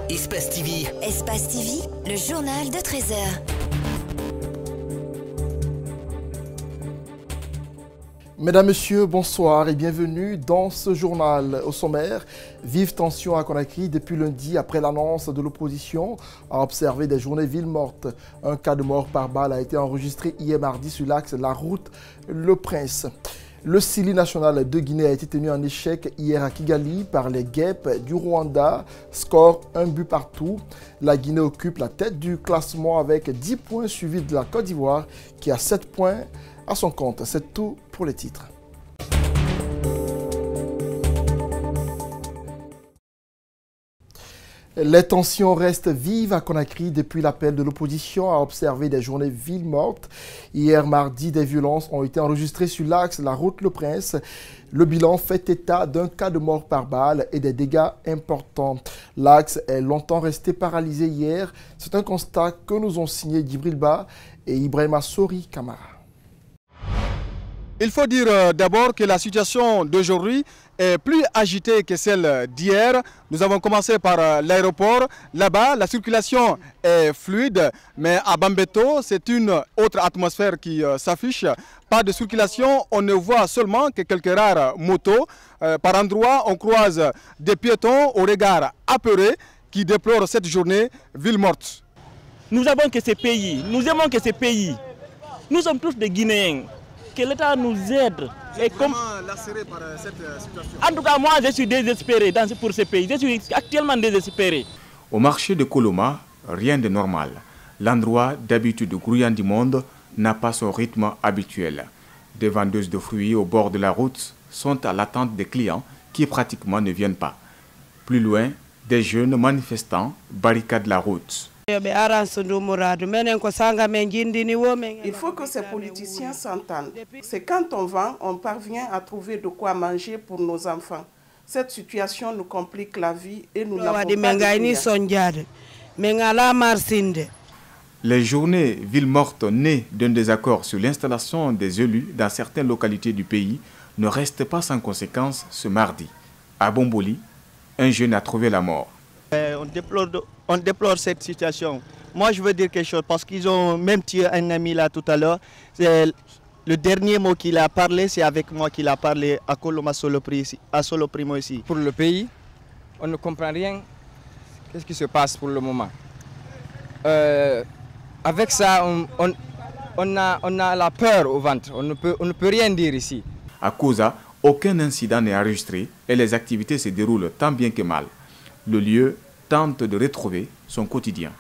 Espace TV. Espace TV, le journal de 13h. Mesdames, Messieurs, bonsoir et bienvenue dans ce journal. Au sommaire, vive tension à Conakry depuis lundi après l'annonce de l'opposition à observer des journées villes mortes. Un cas de mort par balle a été enregistré hier mardi sur l'axe La Route Le Prince. Le Sili national de Guinée a été tenu en échec hier à Kigali par les guêpes du Rwanda. Score 1 but partout. La Guinée occupe la tête du classement avec 10 points suivi de la Côte d'Ivoire qui a 7 points à son compte. C'est tout pour les titres. Les tensions restent vives à Conakry depuis l'appel de l'opposition à observer des journées villes mortes. Hier mardi, des violences ont été enregistrées sur l'axe La Route Le Prince. Le bilan fait état d'un cas de mort par balle et des dégâts importants. L'axe est longtemps resté paralysé hier. C'est un constat que nous ont signé Djibril Ba et Ibrahima Sori Kamara. Il faut dire d'abord que la situation d'aujourd'hui est plus agitée que celle d'hier. Nous avons commencé par l'aéroport. Là-bas, la circulation est fluide, mais à Bambeto, c'est une autre atmosphère qui s'affiche. Pas de circulation, on ne voit seulement que quelques rares motos. Par endroits, on croise des piétons au regard apeuré qui déplorent cette journée ville morte. Nous avons que ces pays, nous aimons que ces pays. Nous sommes tous des Guinéens. Que l'État nous aide. Et comme... lacéré par cette situation. En tout cas, moi, je suis désespéré pour ce pays. Je suis actuellement désespéré. Au marché de Koloma, rien de normal. L'endroit d'habitude grouillant du monde n'a pas son rythme habituel. Des vendeuses de fruits au bord de la route sont à l'attente des clients qui pratiquement ne viennent pas. Plus loin, des jeunes manifestants barricadent la route. Il faut que ces politiciens s'entendent. C'est quand on vend, on parvient à trouver de quoi manger pour nos enfants. Cette situation nous complique la vie et nous n'avons pas de clients. Les journées villes mortes nées d'un désaccord sur l'installation des élus dans certaines localités du pays ne restent pas sans conséquences ce mardi. À Bomboli, un jeune a trouvé la mort. On déplore cette situation. Moi, je veux dire quelque chose parce qu'ils ont même tué un ami là tout à l'heure. Le dernier mot qu'il a parlé, c'est avec moi qu'il a parlé à Koloma à Soloprimo ici. Pour le pays, on ne comprend rien. Qu'est-ce qui se passe pour le moment? Avec ça, on a la peur au ventre. On ne peut rien dire ici. À Koza, aucun incident n'est enregistré et les activités se déroulent tant bien que mal. Le lieu tente de retrouver son quotidien.